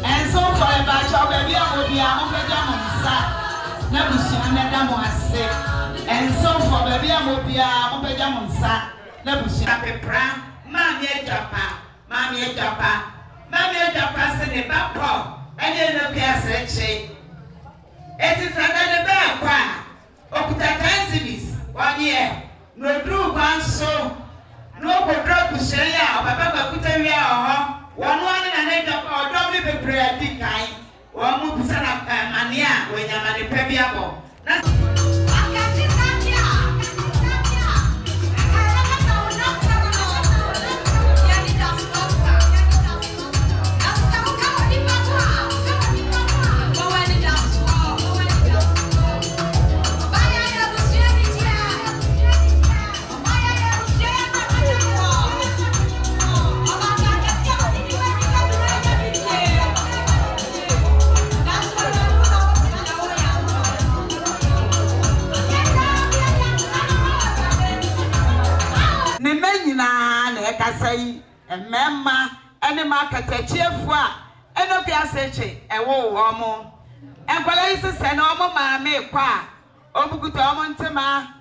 And so for a batch of baby, I will be a Mopejamonsa, Nebusian, Nedamoase, and so for baby, I will be a Mopejamonsa, Nebusian Pepra, Mammy Japa, Mammy Japa, Mammy Japa, send a back, and then the Piaseche. It is another bad one. Okuta cities, 1 year, no true one so, no good drug to share, Papa Kutaria. One and a or double the prayer decay, or move sana mania when you're at the Pebiabo. Say a memma and a market a cheerful and a piaseche a woman. And Palaces and Omo Mamma qua Obukutamon Tema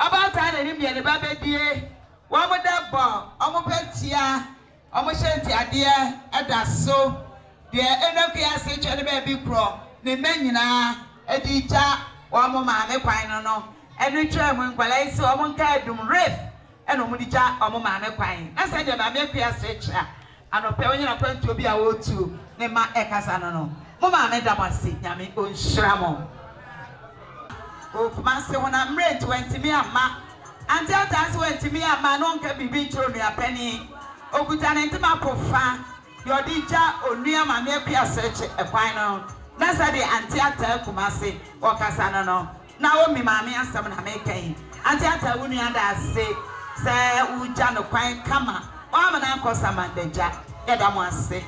about time and India the baby dear. One with that ball, Omo Petia, Omo Shantia dear, and that's so dear and a piaseche and a baby pro. The menina a teacher, one mamma quino, and we try when Palace Omon Cadum Riff. And Omudija Omama Quine. I said, I make a stretcher and a pair of to be a wood to Nema Ekasano. Mamma made a massy, Yami, on Shramo. Oh, Master, when I'm ready to enter me a ma, and tell us when to me a man won't be beat to me a penny. Oh, good and my profa, your dija or near my mere search a final. That's a the antiata Kumasi or Casano. Now, me, mammy, and some American. Antiata Unianda say. Say, Uja no quite come. I'm an uncle Samantha Jack. Yet I must say.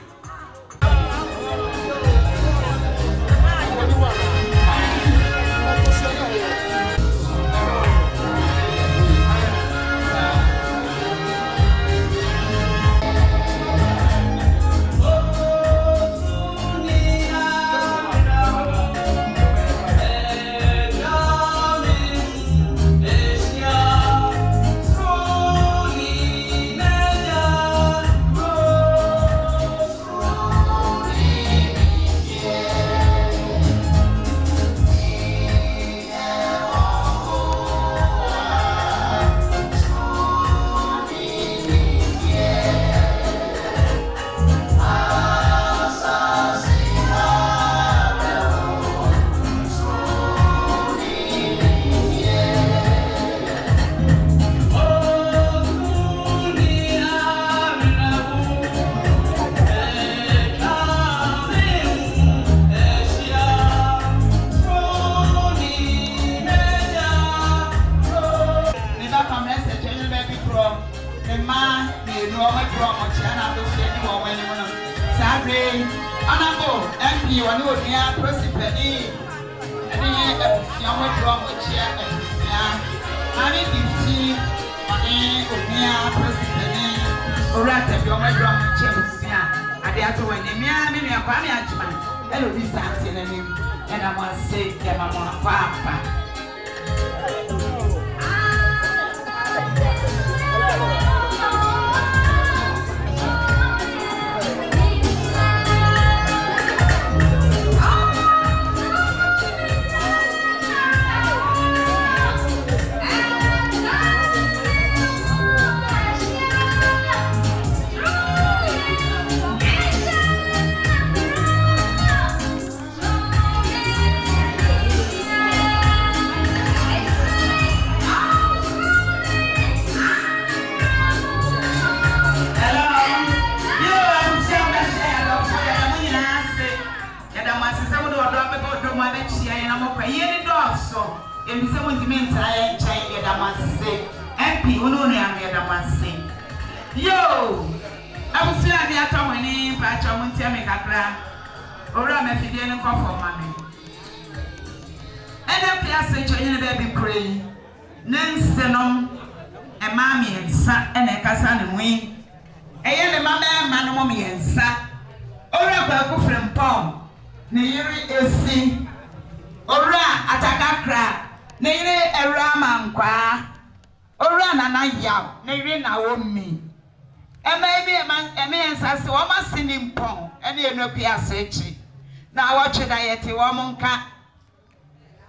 Honorable MP, one who near Prosperity, and then young drum with chair and Mammy Gifty, or near Prosperity, or rather, young drum with chair. I dare to win him, Yammy, a family archman, and will be something in him, and I must say, Yamma Papa. If someone to me, I change the master. MP, who know I am the master. Yo, I will see the atomy, but I won't tell me Capra. Or I'm a feeling for mommy. And if you are such a baby pray, Nansenum, a mammy and son, and a cousin and wing. A young man, mommy and son. Or a purple from Pom. Neary is sing. Ora atakakra. Neire a raman qua. Ora nana yaw. Neire na womi. And maybe a man, a man says, so I must sing him Pom. And you know, Pia Sirikyi. Now watch it, I at a woman cat.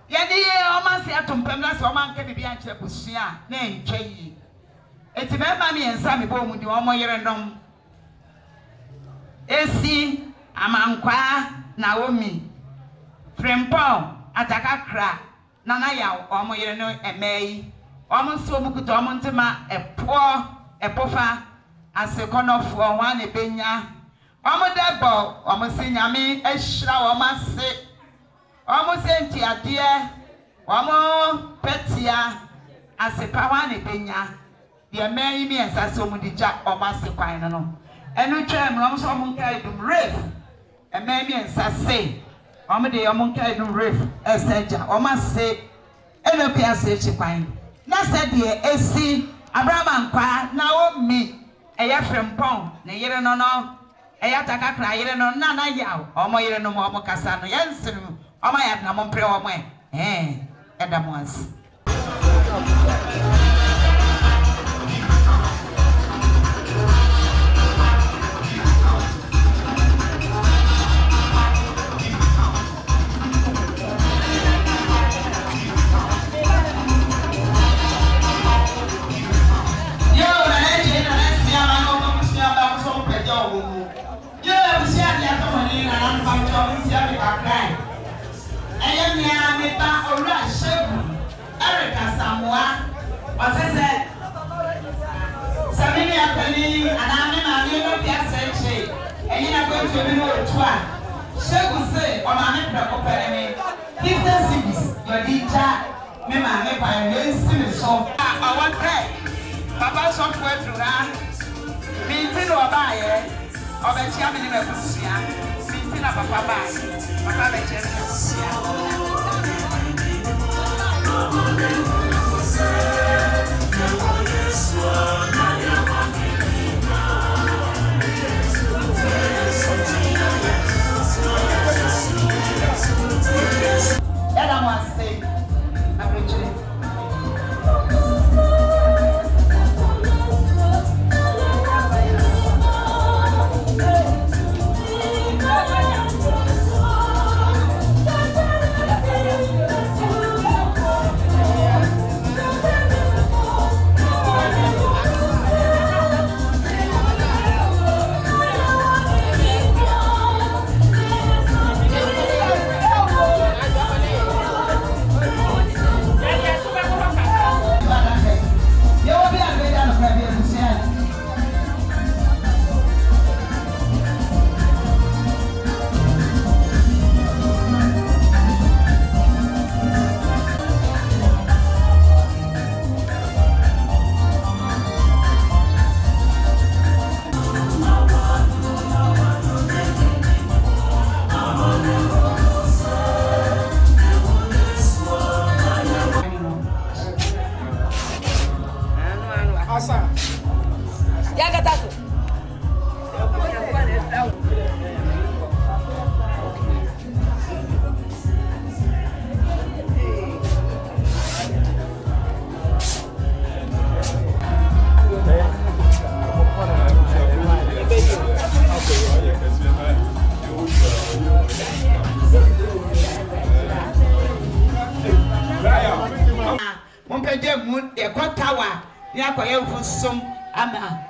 Yadi almost at Tumpemlas, woman can be answered Pusia, nay, Jay. It's a mammy and Sammy Bom with the one year and dom. Esi, Amankwa, Naomi, Frempom, Atakakra, Nanaya, Omo Yerno, a May, almost so much Tomontema, a poor, a puffer, as a corner for one a benya. Omo Debo, almost Sinyami, a shroud, almost say. Almost empty a dear, Omo Petia, as a Pawane Benya, the Mary and Sassomudi Jack or Master Quino. And we try almost Omunkaidum Riff, and Mammy and Sassay, Omade Omunkaidum Riff, as Saja, or must say, and a Piassay Pine. Not said dear, AC, Abraham Qua, now me, a Yafrem Pong, Nayer no, a Yataka cry, no, Nana Yaw, or Moyer no more Cassano, Yansen. Oh my God, I'm on prayer way. Adam once. Papa software to run. Meeting or buy it. Or bet you have any meeting up a papa. Papa bet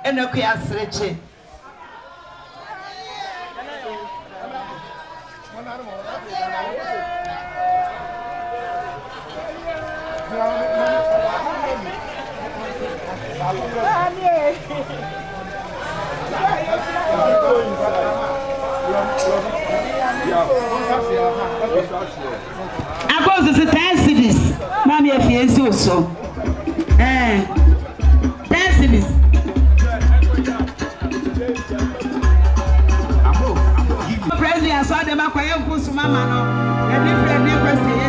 and Akua Sirikyi. I go to the 10 cities. Mami efiensi oso. Dance President, I saw them a quiet push mama no. And different president.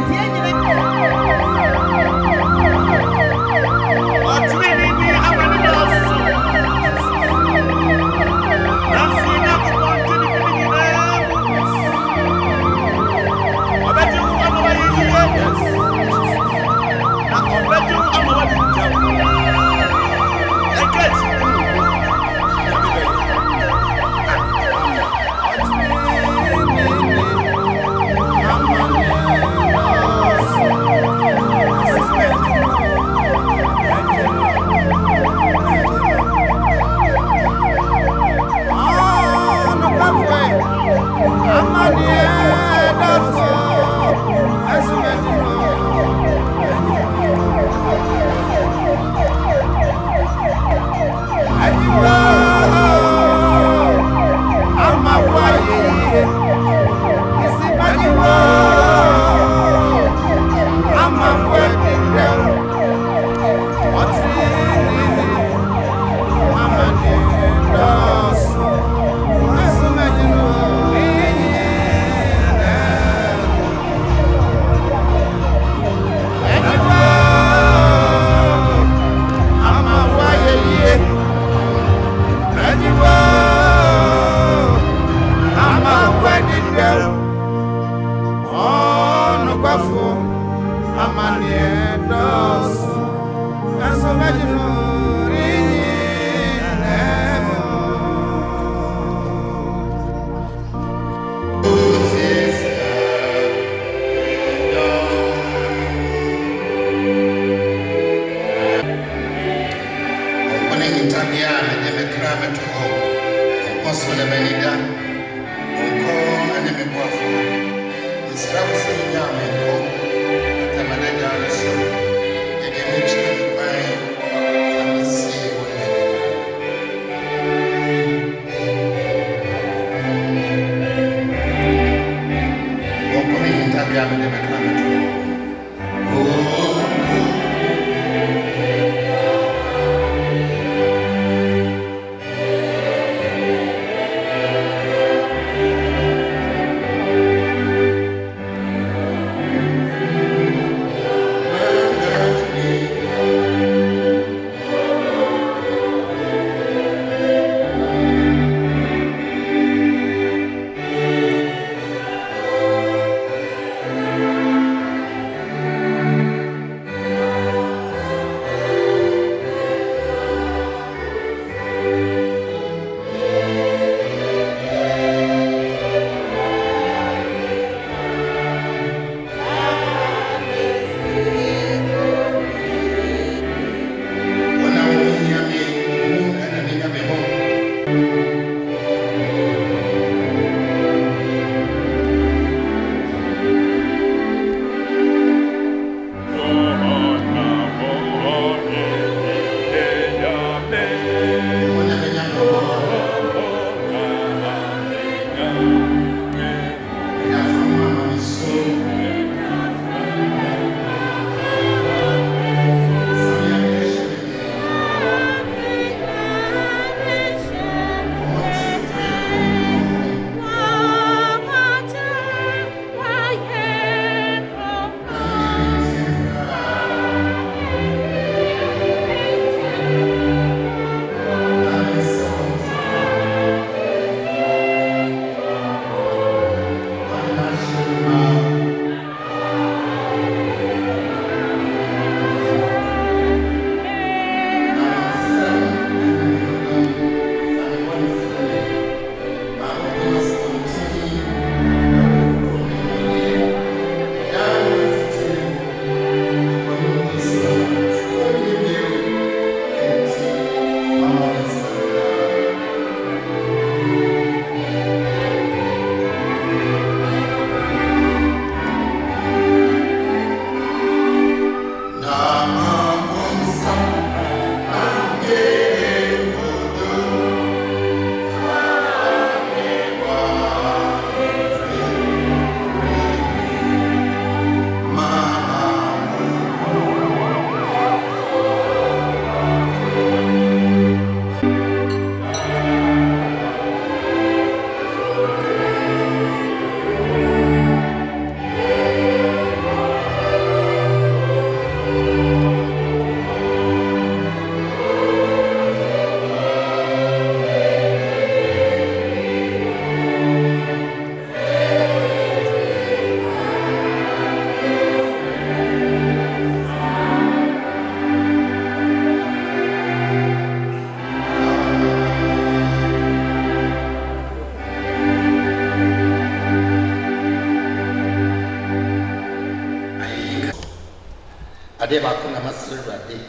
ade ba ko na masere rade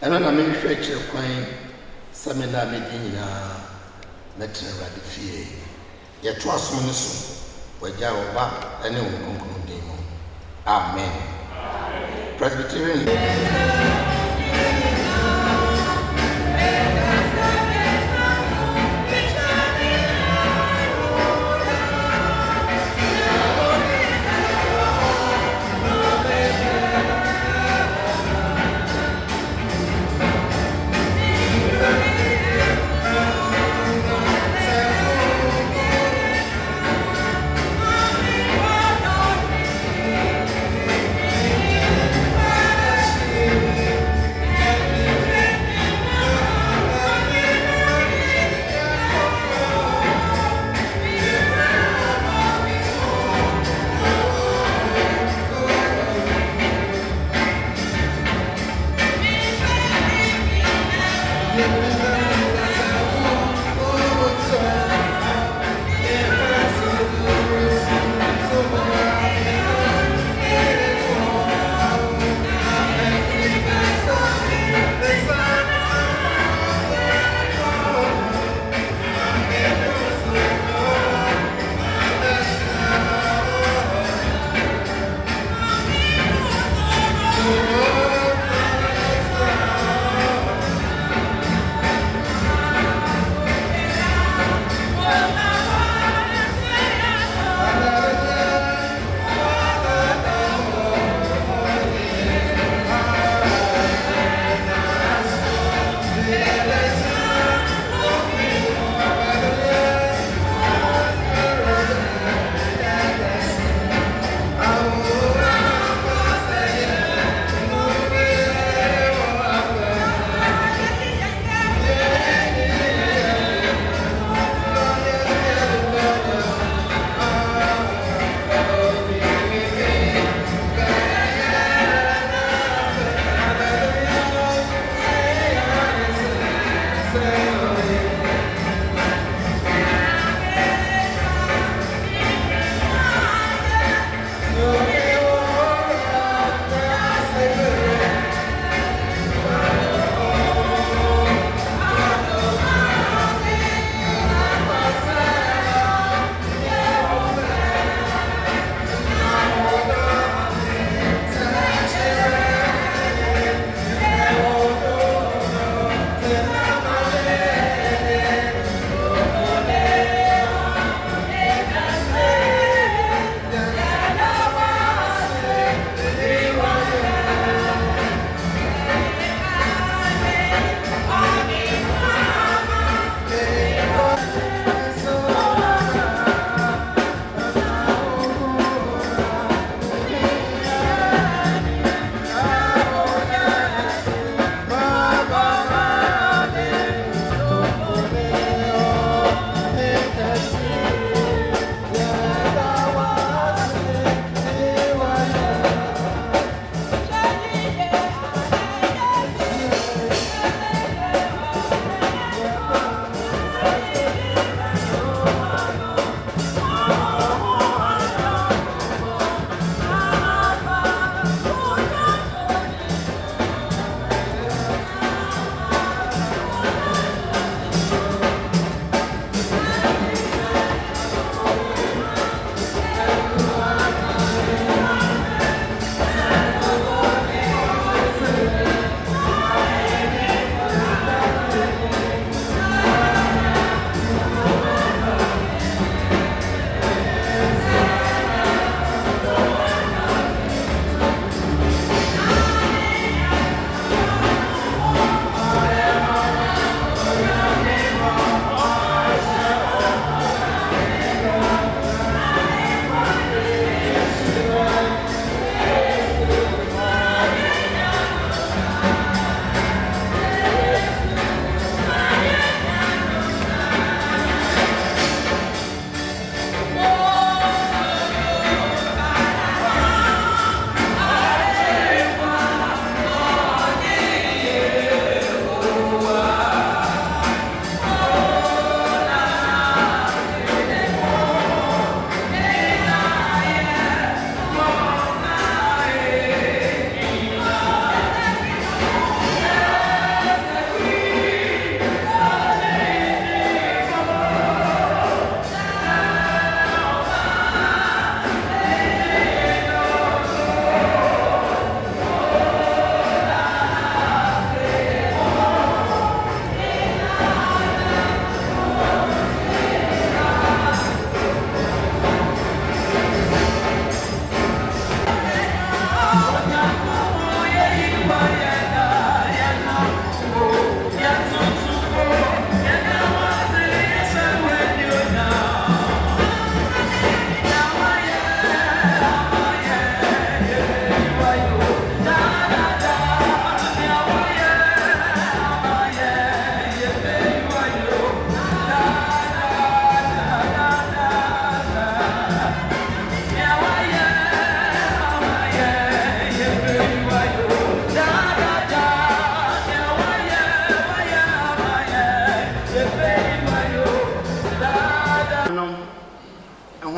eno na me hwehwe kire kwan samina me dinya na tere rade fie ye to asom ne so wagya oba ene wo konkon din mo amen Presbyterian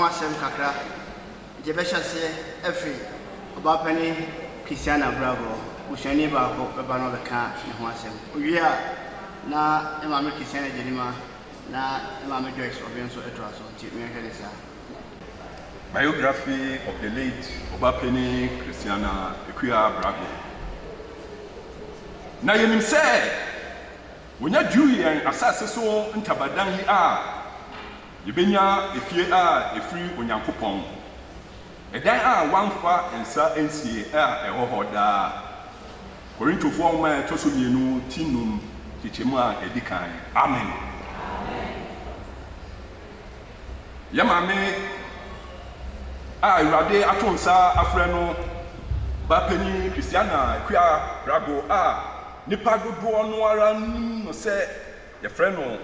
ho asem kakra je be hyase every Obaapain Christina bravo ushani ba ko ba no be ka ne ho asem owie a na Mama Christina Jenima na Mama Joyce obenso eto aso ti me hwele sa. Biography of the late Obaapain Christina Akua Bravo. Na yenim se wonya Julian asase so ntabadan yi a yebenya efie a efiri Onyankopɔn. Edan a wanfa ensa ensie a ɛhɔ hɔ da. Korintofo ma to so mienu tinum kichemu a edikan. Amen. Yamame a Awurade atonsa afrɛ no Obaapain Christina Akua Bravo a nipa dodoɔ no ara no sɛ yɛfrɛ no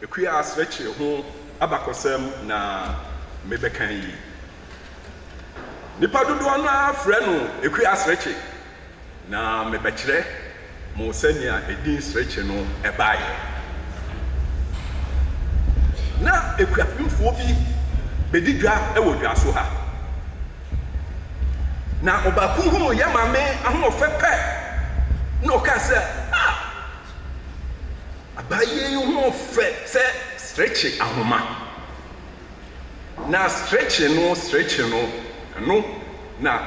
Akua Sirikyi ho abakɔsɛm na mebɛkan yi. Nipa dodoɔ no afrɛ no Akua Sirikyi na mebɛkyerɛ mo sɛnea edin Sirikyi no ɛbaeɛ. Na akuapemfoɔ bi bedi dwa ɛwɔ dwa so ha. Na ɔbaako hu Yamame ahoɔfɛ pɛ no ka sɛ abaye yi ho fɛ sɛ Sirikyi ahoma. Na Sirikyi no na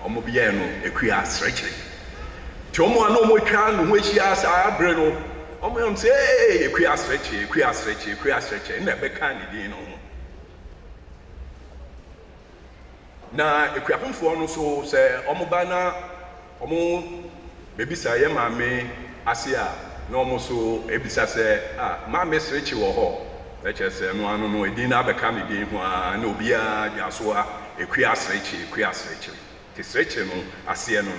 ɔmo bia no Akua Sirikyi. Ti ɔmo ana ɔmo twa no ho ahyia saa abre no ɔmo yam sɛ Akua Sirikyi na ɛbɛka ne din no ho. Na akuapemfoɔ no so sɛ ɔmo ba na ɔmo bebisa Yamame ase a na ɔmo so ebisa sɛ Mame Sirikyi wɔ hɔ. Ɛkyɛ sɛ no ano no edin na abɛka ne din ho a na obiara dwa so a Akua Sirikyi. Ti Sirikyi no aseɛ no.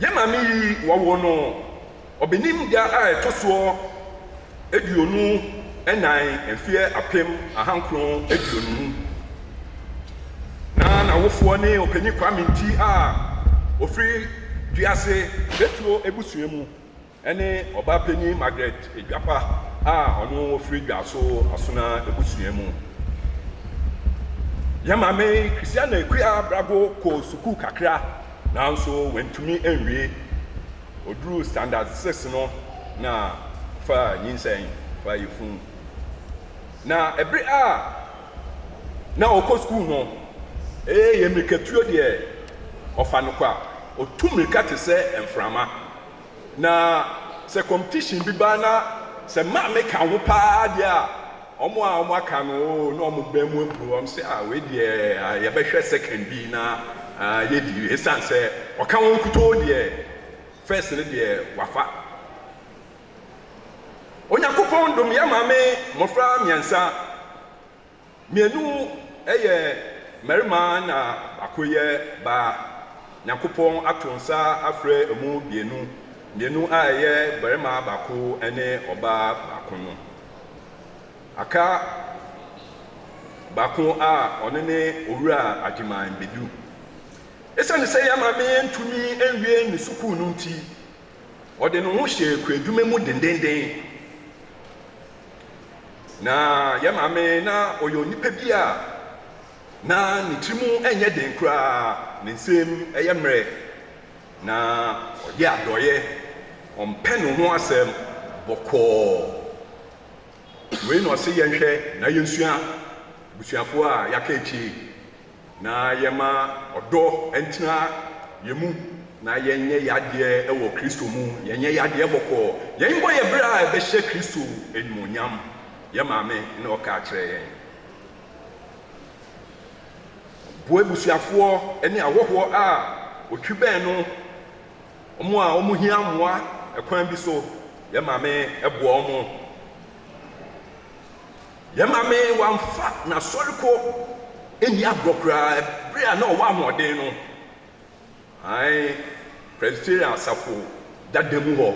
Yamame yi wɔwɔ no ɔbenim da a ɛtɔ soɔ aduonu ɛnan mfeɛ apem ahankron aduonu. Na wofoɔ ne ɔpanyin Kwame Nti a ofiri duase betuo ebusua mu ɛne Obaapain Margaret Edwapa a ɔno ofiri duaso asona ebusua mu. Yamame Christina Akua Bravo kɔ sukuu kakra nanso wentumi enwie oduru standard 6 no na fa nyinsɛn fa yefun. Na ɛbere a na ɔkɔ sukuu no yɛmirikatuo deɛ ɔfa no kɔ a ɔtu mirika te sɛ mframa. Na sɛ competition bi ba na sɛ maame ka ho paa deɛ a ɔmo aka no na ɔmo bɛn mu mpuro ɔmo sɛ wei deɛ yɛbɛhwɛ second bi na yɛdi esan sɛ ɔka ho nkutoo deɛ first ne deɛ wafa. Onyankopɔn dom Yamame mmɔfra mmiɛnsa mmienu ɛyɛ mmarima na baako yɛ baa. Nyankopɔn ato nsa afrɛ emu mmienu a ɛyɛ barima baako ɛne ɔbaa baako no. Aka baako a ɔne ne owura agyeman bedu. Esiane sɛ Yamame ntumi enwie ne sukuu no nti ɔde ne ho hyɛ kwadwuma mu dendenden. Na Yamame na ɔyɛ onipa bi a na ne tirimu ɛnyɛ den koraa ne nsɛm ɛyɛ mmerɛ na ɔyɛ adɔyɛ ɔmpɛ ne ho asɛm bɔkɔɔ. Wei na ɔsɛ yɛnhwɛ na yɛnsua busuafoɔ a yɛaka akyi na yɛma ɔdɔ ɛntena yɛmu na yɛnyɛ yadeɛ ɛwɔ Kristo mu yɛnyɛ yadeɛ bɔkɔɔ yɛn bɔ yɛ bere a ɛbɛhyɛ Kristo animuonyam. Yamame na ɔka kyerɛ yɛn. Boa busuafoɔ ɛne awɔhoɔ a otwi bɛn no ɔmo a ɔmo hia mmoa ɛkwan bi so Yamame ɛboa ɔmo. Yamame wamfa na sɔrekɔ ɛni agorɔ koraa bere a na ɔwɔ ahoɔden no. Presbyterian asafo dada mu hɔ.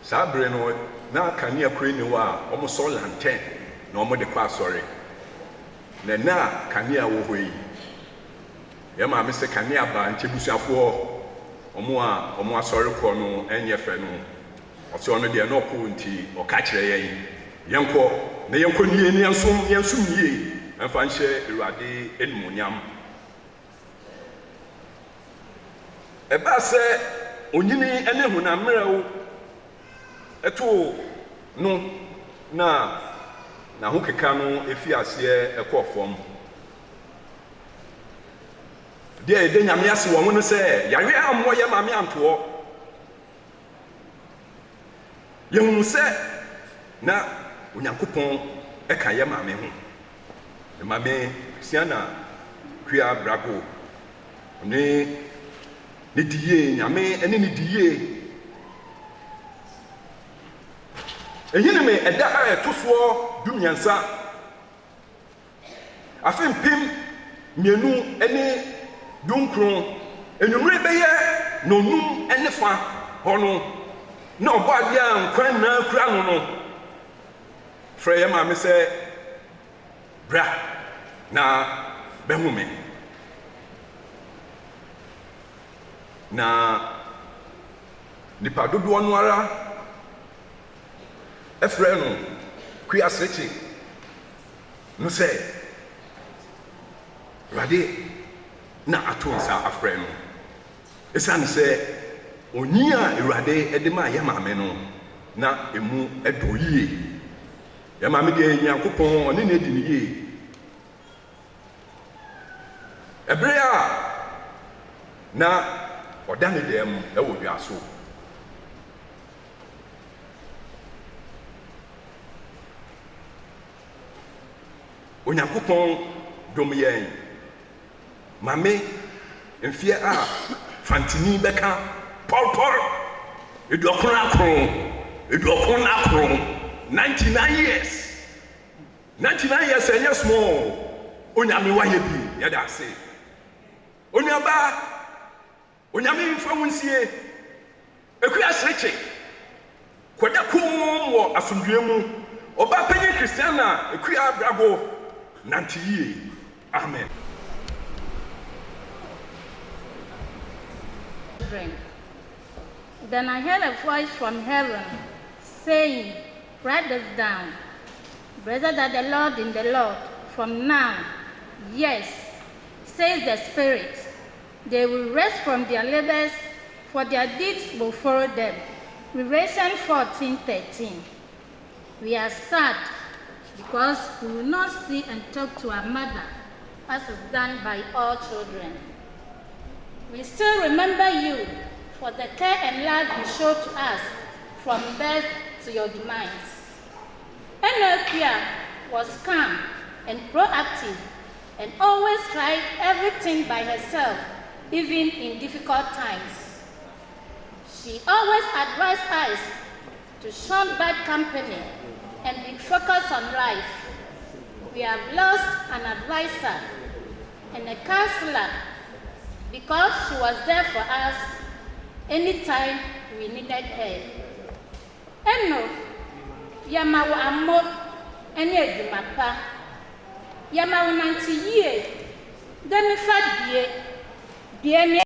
Saa bere no na kanea kure ni hɔ a ɔmo sɔ lantɛn na ɔmo de kɔ asɔre. Na kanea wɔ hɔ yi. Yamame sɛ kanea ba nkyɛ busuafoɔ ɔmo asɔre kɔ no ɛnyɛ fɛ no. Ɔsɛ ɔno deɛ na ɔkɔ nti ɔka kyerɛ yɛn. yɛnkɔ na yɛnkɔ nie ne yɛnsom nie ɛmfa nhyɛ Awurade animuonyam. Ɛbaa sɛ onyini ne honammerɛw ɛtoo no na n'aho keka no efi aseɛ ɛkɔɔ fam. Deɛ ɛde Nyame ase wɔ ho no sɛ yɛawe ammɔ yɛ maame antoɔ. Yɛhunu sɛ na Onyankopɔn ɛka yɛ maame ho. Ne maame Christina Akua Brago ne di yie, Nyame ɛne ne di yie. Ɛyini me ɛda a ɛto soɔ 12 afe mpem 219 enumere bɛyɛ nonum ɛne fa hɔ no na ɔbɔ adeɛ a nkwan na kura no no frɛ yɛ maame sɛ bra na bɛhu me. Na nipa dodoɔ no ara ɛfrɛ no Akua Sirikyi no sɛ Awurade na ato nsa afrɛ no ɛsiane sɛ onyi a Awurade ɛde ma yɛ maame no na emu ɛdɔ yie. Yɛ maame deɛ Nyankopɔn ɔne ne di ne yie. Ɛbere a na ɔda ne dɛm ɛwɔ dwa so. Onyankopɔn dom yɛn. Mame mfie a fantini bɛka pɔlpɔl eduokron 99 years. 99 years ɛnyɛ small. Onyame wayɛ bi yɛda ase. Onyaba Onyame mfa wo nsie. Akua Sirikyi kɔda kum wɔ asomdue mu. Obaapain Christina Akua Brago nante yie. Amen. Then I heard a voice from heaven saying, write this down. Blessed are the Lord in the Lord from now. Yes, says the Spirit. They will rest from their labors, for their deeds will follow them. Revelation 14:13. We are sad because we will not see and talk to our mother, as is done by all children. We still remember you for the care and love you showed to us from birth to your demise. Akua was calm and proactive and always tried everything by herself, even in difficult times. She always advised us to shun bad company and be focused on life. We have lost an advisor and a counselor because she was there for us anytime we needed her. Eno, yamawo amo, ene edumapa. Yamawo nanti yie, demi fa die, die